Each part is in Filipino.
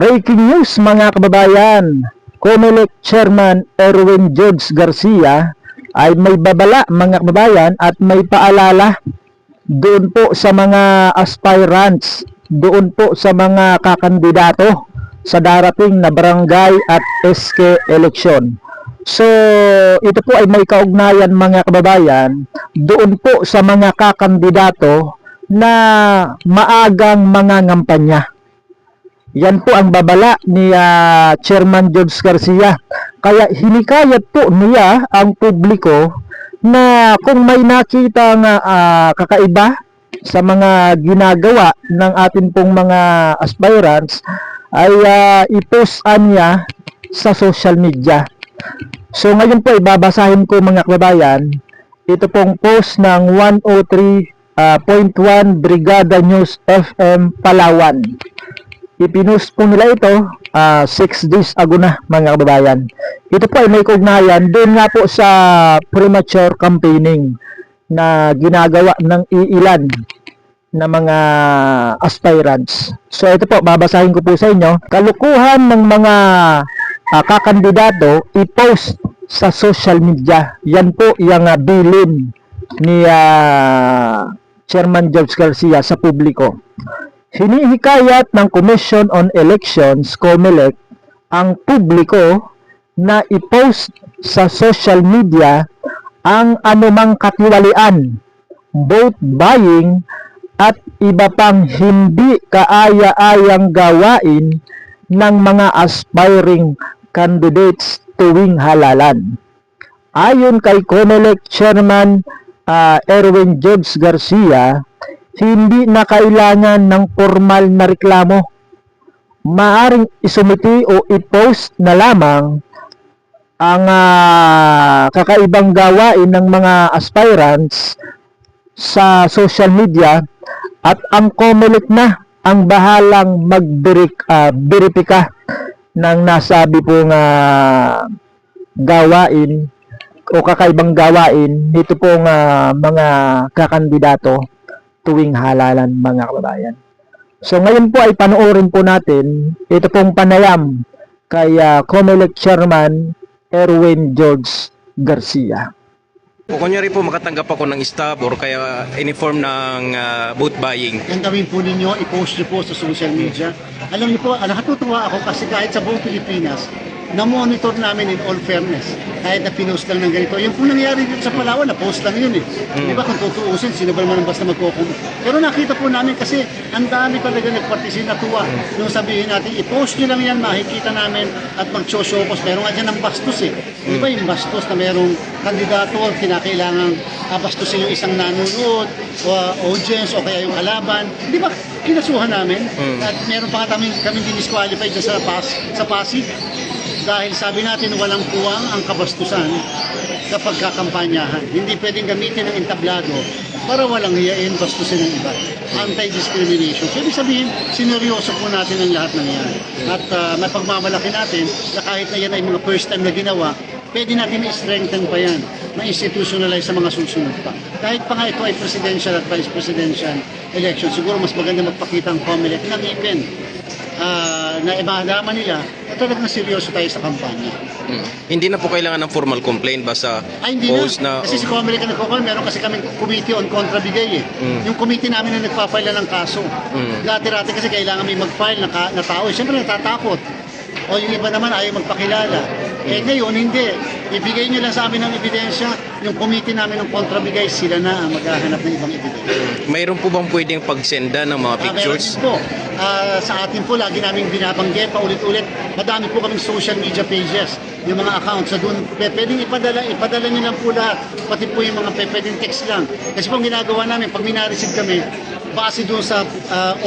Breaking news mga kababayan, COMELEC Chairman Erwin George Garcia ay may babala mga kababayan at may paalala doon po sa mga aspirants, doon po sa mga kakandidato sa darating na barangay at SK election. So, ito po ay may kaugnayan mga kababayan doon po sa mga kakandidato na maagang mga ngampanya. Yan po ang babala ni Chairman George Garcia. Kaya hinikayat po niya ang publiko na kung may nakita nga kakaiba sa mga ginagawa ng atin pong mga aspirants ay i-postan niya sa social media. So ngayon po ibabasahin ko mga kababayan ito pong post ng 103.1 Brigada News FM Palawan. Ipinost po nila ito 6 days ago na mga kababayan. Ito po ay may kaugnayan doon nga po sa premature campaigning na ginagawa ng iilan na mga aspirants. So ito po, babasahin ko po sa inyo. Kalukuhan ng mga kakandidato i-post sa social media. Yan po yung bilin ni Chairman George Garcia sa publiko. Hinihikayat ng Commission on Elections, COMELEC, ang publiko na i-post sa social media ang anumang katiwalian, vote buying, at iba pang hindi kaaya-ayang gawain ng mga aspiring candidates tuwing halalan. Ayon kay COMELEC Chairman Erwin George Garcia, hindi na kailangan ng formal na reklamo. Maaring isumiti o i-post na lamang ang kakaibang gawain ng mga aspirants sa social media at ang COMELEC na ang bahalang mag-verifika ng nasabi pong gawain o kakaibang gawain nito pong mga kakandidato tuwing halalan mga kababayan. So ngayon po ay panoorin po natin ito pong panayam kay COMELEC Chairman Erwin George Garcia. O kunyari po makatanggap ako ng stop or kaya any form ng vote buying. Yan gawin po ninyo, i-post nyo po sa social media. Alam niyo po, nakatutuwa ako kasi kahit sa buong Pilipinas, na-monitor namin in all fairness. Kahit na pinost lang ng ganito. Yung po nangyari dito sa Palawan, na-post lang yun eh. Di ba kung tutuusin, sino ba naman basta magkukum. Pero nakita po namin kasi ang dami talaga nagpartisin natuwa. Nung sabihin natin, i-post nyo lang yan, makikita namin at mag-show-show-post. Meron nga dyan ng bastos eh. Di ba yung bastos na merong kandidato, kinakailangan bastusin yung isang nanonood, o audience, o kaya yung kalaban. Di ba? Kinasuhan namin. At meron pa nga kami dinisqualified sa Pasig. Dahil sabi natin walang puwang ang kabastusan kapag kakampanyahan. Hindi pwedeng gamitin ng entablado para walang hiyain bastusin ng iba. Anti-discrimination. So, ibig sabihin, sineryoso po natin ang lahat ng yan. At may pagmamalaki natin na kahit na yan ay mga first time na ginawa, pwede natin i-strengthen pa yan, ma-institutionalize sa mga susunod pa. Kahit pa nga ito ay presidential at vice presidential election, siguro mas maganda magpakita ang COMELEC ng ipin na imahalaman nila na talagang seryoso tayo sa kampanya. Hindi na po kailangan ng formal complaint basta post na... Kasi si COMELEC na nagkukul, meron kasi kaming committee on kontrabigay eh. Yung committee namin na nagpa-file ng kaso. Dati-rati kasi kailangan may mag-file na tao. Siyempre natatakot. O yung iba naman ayaw magpakilala. Eh ngayon, hindi. Ibigay nyo lang sa amin ng ebidensya. Yung committee namin ng kontrabigay, sila na ang maghahanap ng ibang ebidensya. Mayroon po bang pwedeng pagsenda ng mga pictures? Meron po. Sa atin po, lagi namin binabanggit paulit-ulit. Madami po kaming social media pages. Yung mga accounts. So doon, pwedeng ipadala nyo lang po lahat. Pati po yung mga pwedeng text lang. Kasi po ang ginagawa namin, pag may na-receive kami, base doon sa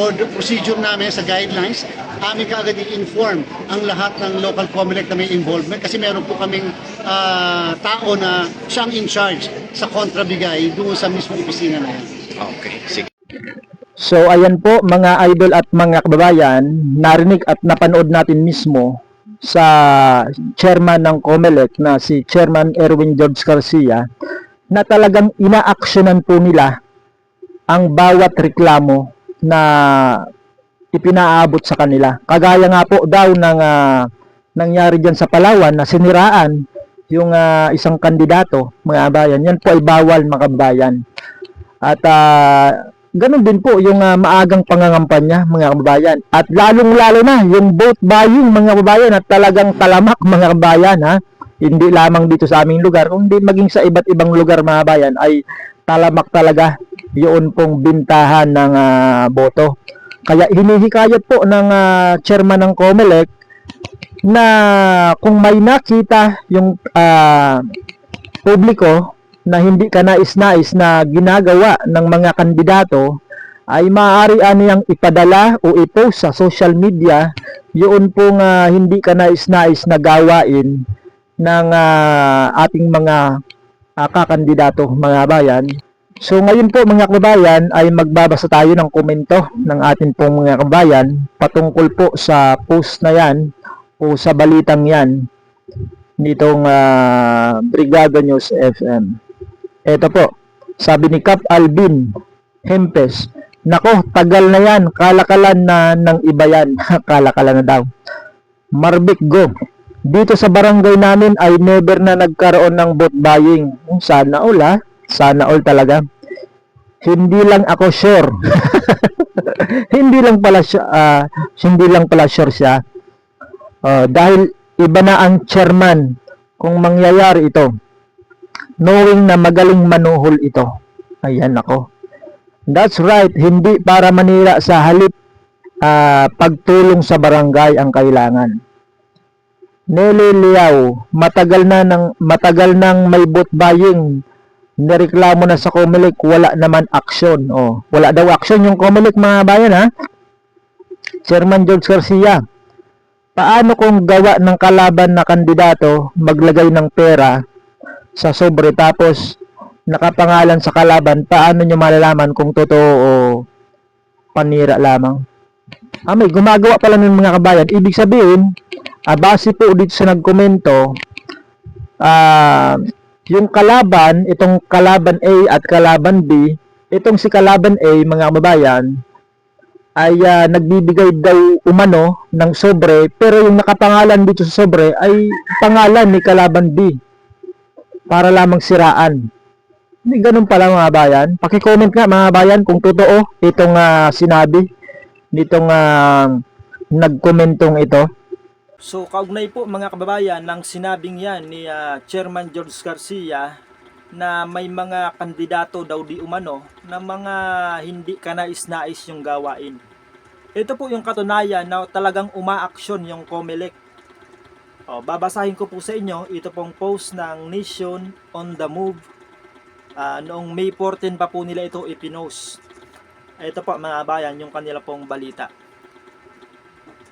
order procedure namin, sa guidelines, amin kaagad i-inform ang lahat ng local COMELEC na may involvement kasi meron po kaming tao na siyang in charge sa kontrabigay doon sa mismong opisina na yan. Okay, sige. So ayan po mga idol at mga kababayan, narinig at napanood natin mismo sa chairman ng COMELEC na si Chairman Erwin George Garcia na talagang inaaksyonan po nila ang bawat reklamo na ipinaabot sa kanila. Kagaya nga po daw ng nangyari dyan sa Palawan na siniraan yung isang kandidato, mga kabayan. Yan po ay bawal, mga kabayan. At ganun din po yung maagang pangangampanya, mga kabayan. At lalong-lalo na yung vote buying, mga kabayan, at talagang talamak, mga kabayan, ha. Hindi lamang dito sa aming lugar, kundi maging sa iba't ibang lugar, mga kabayan, ay talamak talaga yun pong bintahan ng boto. Kaya hinihikayat po ng chairman ng COMELEC na kung may nakita yung publiko na hindi ka nais-nais na ginagawa ng mga kandidato, ay maaari niyang ipadala o i-post sa social media yun pong hindi ka nais-nais na gawain ng ating mga kakandidato, mga bayan. So ngayon po, mga kabayan, ay magbabasa tayo ng komento ng ating pong mga kabayan patungkol po sa post na yan o sa balitang yan nitong Brigada News FM. Ito po, sabi ni Cap Alvin Hempes, nako, tagal na yan, kalakalan na ng iba yan. Kalakalan na daw. Marvick Go, dito sa barangay namin ay never na nagkaroon ng vote buying. Sana all, sana all talaga. Hindi lang ako sure. hindi lang pala sure siya. Dahil iba na ang chairman kung mangyayari ito. Knowing na magaling manuhol ito. Ayan ako. That's right, hindi para manira sa halip pagtulong sa barangay ang kailangan. Nelly Liao, matagal nang may vote buying. Nireklamo na sa COMELEC, wala naman aksyon. Wala daw aksyon yung COMELEC, mga bayan, ha. Chairman George Garcia, paano kung gawa ng kalaban na kandidato maglagay ng pera sa sobre tapos nakapangalan sa kalaban, paano nyo malalaman kung totoo o panira lamang? May gumagawa pala ng mga kabayan. Ibig sabihin, base po dito sa nagkomento, yung kalaban, itong kalaban A at kalaban B, itong si kalaban A, mga kababayan, ay nagbibigay daw umano ng sobre, pero yung nakapangalan dito sa sobre ay pangalan ni kalaban B para lamang siraan. Hindi ganun pala, mga bayan. Paki-comment nga, mga bayan, kung totoo itong sinabi nitong nagkomentong ito. So kaugnay po, mga kababayan, ng sinabing yan ni Chairman George Garcia na may mga kandidato daw di umano na mga hindi kanais-nais yung gawain. Ito po yung katunayan na talagang umaaksyon yung COMELEC. Babasahin ko po sa inyo, ito pong post ng Nation on the Move. Noong May 14 pa po nila ito ipinost. Ito po, mga bayan, yung kanila pong balita.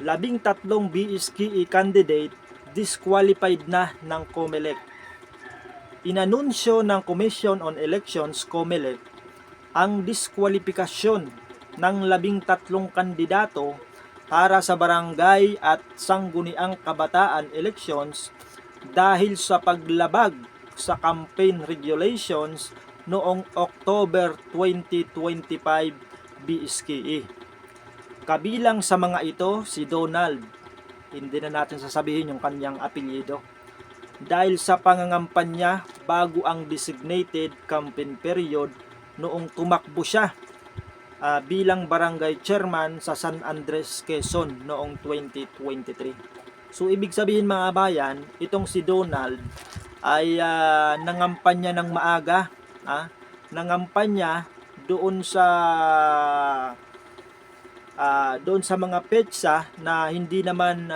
13 BSKE candidate disqualified na ng COMELEC. Inanunsyo ng Commission on Elections, COMELEC, ang diskwalifikasyon ng 13 kandidato para sa barangay at sangguniang kabataan elections dahil sa paglabag sa campaign regulations noong October 2025 BSKE. Kabilang sa mga ito si Donald, hindi na natin sasabihin yung kanyang apelyido, dahil sa pangangampanya bago ang designated campaign period noong tumakbo siya bilang barangay chairman sa San Andres, Quezon noong 2023. So ibig sabihin, mga bayan, itong si Donald ay nangampanya ng maaga, nangampanya doon sa mga petsa na hindi naman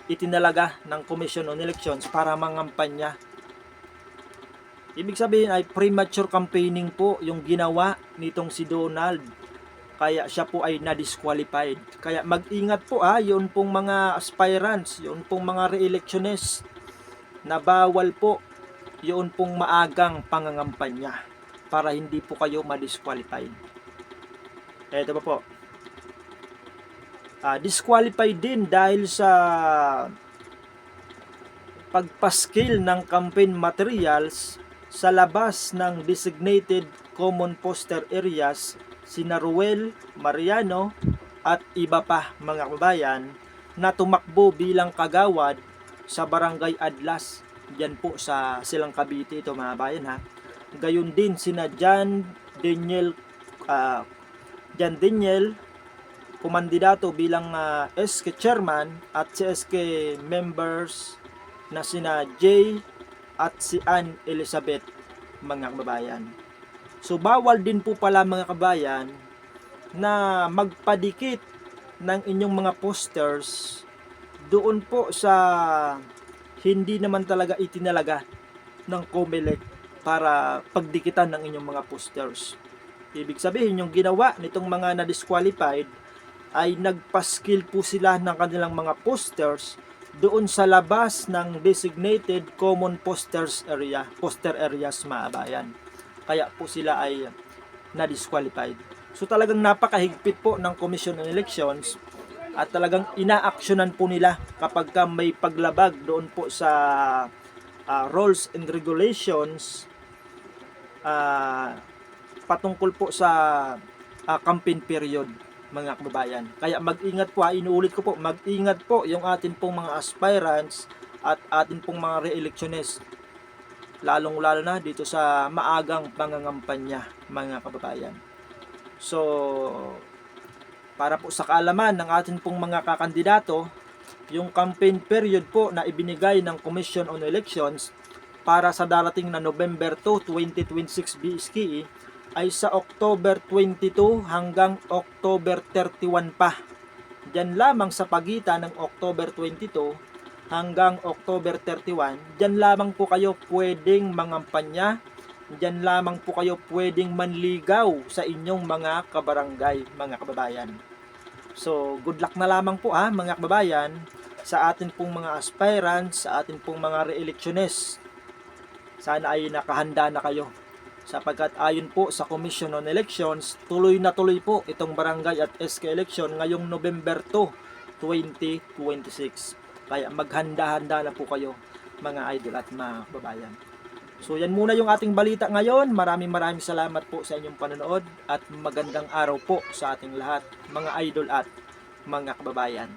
itinalaga ng Commission on Elections para mangampanya. Ibig sabihin ay premature campaigning po yung ginawa nitong si Donald. Kaya siya po ay na-disqualified. Kaya mag-ingat po yun pong mga aspirants, yun pong mga re-electionists na bawal po yun pong maagang pangangampanya para hindi po kayo ma-disqualified. Ito pa po. Disqualified din dahil sa pagpaskil ng campaign materials sa labas ng designated common poster areas sina Ruel Mariano, at iba pa mga kababayan na tumakbo bilang kagawad sa Barangay Adlas. Diyan po sa Silang Cavite ito mga bayan ha. Gayon din sina John Daniel kumandidato bilang SK chairman at si SK members na sina Jay at si Ann Elizabeth mga kababayan. So bawal din po pala mga kabayan na magpadikit ng inyong mga posters doon po sa hindi naman talaga itinalaga ng COMELEC para pagdikitan ng inyong mga posters. Ibig sabihin, yung ginawa nitong mga na-disqualified ay nagpaskil po sila ng kanilang mga posters doon sa labas ng designated common poster areas mga bayan. Kaya po sila ay na-disqualified. So talagang napakahigpit po ng Commission on Elections at talagang inaaksyonan po nila kapag may paglabag doon po sa rules and regulations patungkol po sa campaign period mga kababayan. Kaya mag-ingat po, inuulit ko po, mag-ingat po yung atin pong mga aspirants at atin pong mga re-electionist, lalong-lalo na dito sa maagang pangangampanya mga kababayan. So para po sa kaalaman ng atin pong mga kakandidato, yung campaign period po na ibinigay ng Commission on Elections para sa darating na November 2, 2026 BSKE ay sa October 22 hanggang October 31 pa. Diyan lamang sa pagitan ng October 22 hanggang October 31, diyan lamang po kayo pwedeng mangampanya, diyan lamang po kayo pwedeng manligaw sa inyong mga kabarangay, mga kababayan. So, good luck na lamang po mga kababayan sa atin pong mga aspirants, sa atin pong mga re-electionists. Sana ay nakahanda na kayo. Sapagkat ayon po sa Commission on Elections, tuloy na tuloy po itong barangay at SK election ngayong November 2, 2026. Kaya maghanda-handa na po kayo mga idol at mga kababayan. So yan muna yung ating balita ngayon. Maraming salamat po sa inyong panonood at magandang araw po sa ating lahat mga idol at mga kababayan.